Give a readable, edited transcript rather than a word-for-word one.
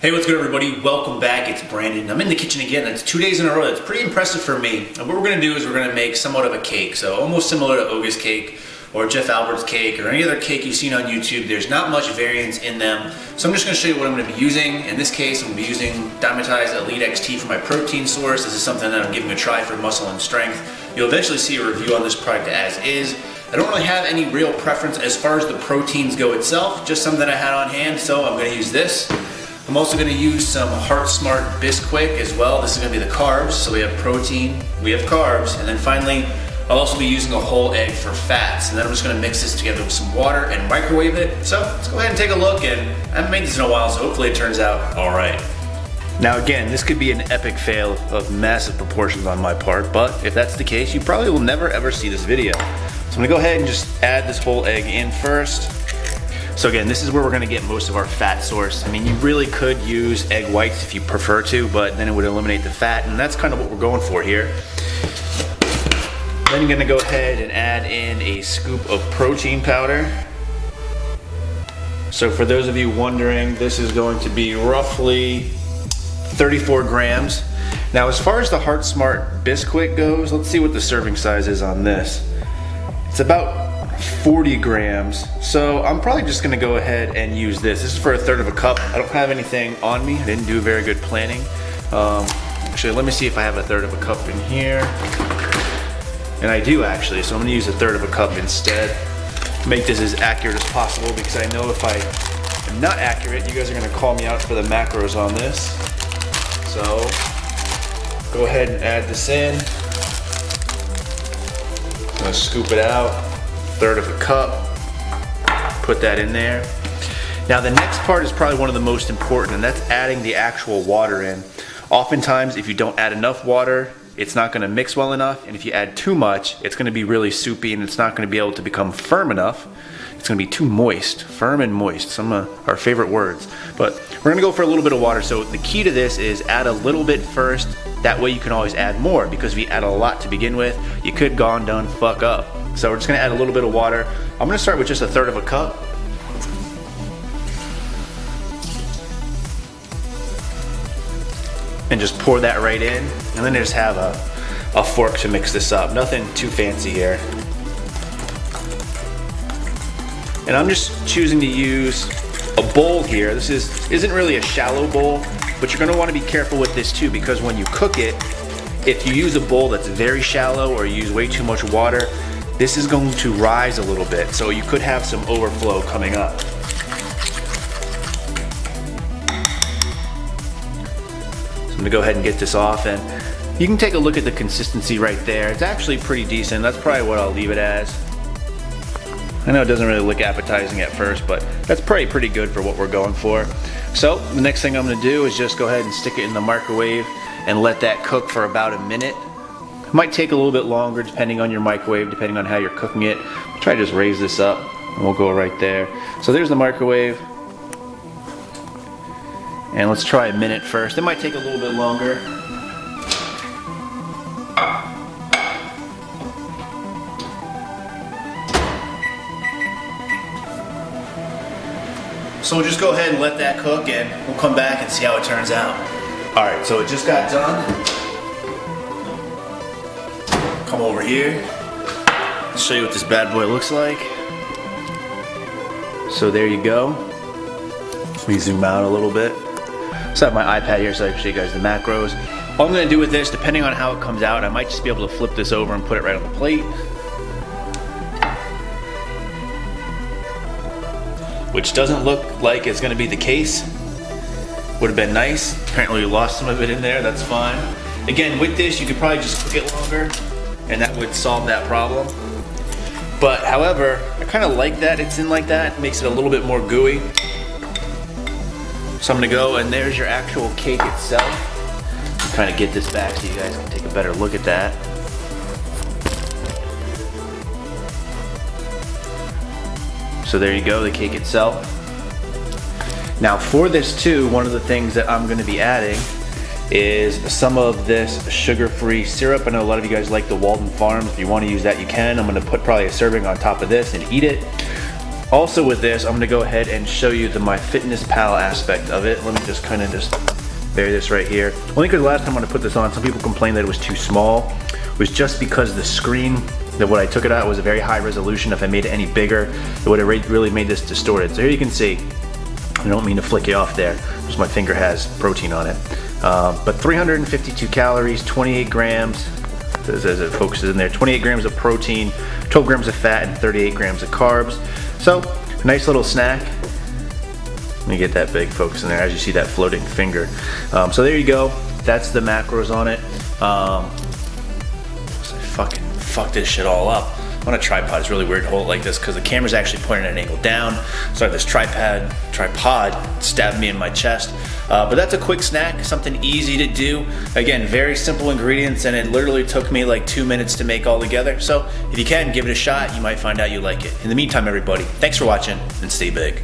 Hey, what's good everybody? Welcome back. It's Brandon. I'm in the kitchen again. That's 2 days in a row. That's pretty impressive for me. And what we're going to do is we're going to make somewhat of a cake. So almost similar to Oga's cake or Jeff Albert's cake or any other cake you've seen on YouTube. There's not much variance in them. So I'm just going to show you what I'm going to be using. In this case, I'm going to be using Dimetized Elite XT for my protein source. This is something that I'm giving a try for muscle and strength. You'll eventually see a review on this product as is. I don't really have any real preference as far as the proteins go itself, just something that I had on hand, so I'm going to use this. I'm also going to use some Heart Smart Bisquick as well. This is going to be the carbs, so we have protein, we have carbs, and then finally I'll also be using a whole egg for fats, and then I'm just going to mix this together with some water and microwave it. So let's go ahead and take a look, and I haven't made this in a while, so hopefully it turns out alright. Now again, this could be an epic fail of massive proportions on my part, but if that's the case, you probably will never ever see this video. So I'm going to go ahead and just add this whole egg in first. So again, this is where we're gonna get most of our fat source. I mean, you really could use egg whites if you prefer to, but then it would eliminate the fat, and that's kind of what we're going for here. Then you're gonna go ahead and add in a scoop of protein powder. So for those of you wondering, this is going to be roughly 34 grams. Now, as far as the Heart Smart Bisquick goes, let's see what the serving size is on this. It's about 40 grams, so I'm probably just gonna go ahead and use this. This is for 1/3 of a cup. I don't have anything on me. I didn't do very good planning. Actually, let me see if I have 1/3 of a cup in here. And I do actually, so I'm gonna use 1/3 of a cup instead. Make this as accurate as possible because I know if I am not accurate, you guys are gonna call me out for the macros on this. So, go ahead and add this in. I'm gonna scoop it out. 1/3 of a cup, put that in there. Now the next part is probably one of the most important, and that's adding the actual water in. Oftentimes if you don't add enough water, it's not going to mix well enough, and if you add too much, it's going to be really soupy and it's not going to be able to become firm enough. It's going to be too moist, firm and moist, some of our favorite words. But we're going to go for a little bit of water. So the key to this is add a little bit first, that way you can always add more, because if you add a lot to begin with, you could go and done fuck up. So we're just gonna add a little bit of water. I'm gonna start with just 1/3 of a cup. And just pour that right in. And then I just have a fork to mix this up. Nothing too fancy here. And I'm just choosing to use a bowl here. This isn't really a shallow bowl, but you're gonna wanna be careful with this too, because when you cook it, if you use a bowl that's very shallow or you use way too much water, this is going to rise a little bit, so you could have some overflow coming up. So I'm gonna go ahead and get this off, and you can take a look at the consistency right there. It's actually pretty decent. That's probably what I'll leave it as. I know it doesn't really look appetizing at first, but that's probably pretty good for what we're going for. So the next thing I'm gonna do is just go ahead and stick it in the microwave and let that cook for about a minute. It might take a little bit longer depending on your microwave, depending on how you're cooking it. Try to just raise this up and we'll go right there. So there's the microwave. And let's try a minute first. It might take a little bit longer. So we'll just go ahead and let that cook and we'll come back and see how it turns out. Alright, so it just got done. Come over here. I'll show you what this bad boy looks like. So there you go. Let me zoom out a little bit. So I have my iPad here so I can show you guys the macros. All I'm going to do with this, depending on how it comes out, I might just be able to flip this over and put it right on the plate. Which doesn't look like it's going to be the case. Would have been nice. Apparently we lost some of it in there, that's fine. Again, with this you could probably just cook it longer and that would solve that problem. But however, I kind of like that it's in like that. It makes it a little bit more gooey. So I'm gonna go, and there's your actual cake itself. Kind of get this back so you guys can take a better look at that. So there you go, the cake itself. Now for this too, one of the things that I'm gonna be adding is some of this sugar-free syrup. I know a lot of you guys like the Walden Farms. If you want to use that, you can. I'm going to put probably a serving on top of this and eat it. Also with this, I'm gonna go ahead and show you the MyFitnessPal aspect of it. Let me just kind of bury this right here. Only because last time when I put this on, some people complained that it was too small. It was just because the screen, that what I took it out was a very high resolution. If I made it any bigger, it would have really made this distorted. So here you can see, I don't mean to flick you off there, just my finger has protein on it. But 352 calories, 28 grams, as it focuses in there, 28 grams of protein, 12 grams of fat, and 38 grams of carbs. So, a nice little snack. Let me get that big focus in there as you see that floating finger. So there you go, that's the macros on it. Fucking fuck this shit all up. On a tripod, it's really weird to hold it like this because the camera's actually pointing at an angle down. So I have this tripod stabbed me in my chest. But that's a quick snack, something easy to do. Again, very simple ingredients, and it literally took me like 2 minutes to make all together. So if you can, give it a shot. You might find out you like it. In the meantime, everybody, thanks for watching and stay big.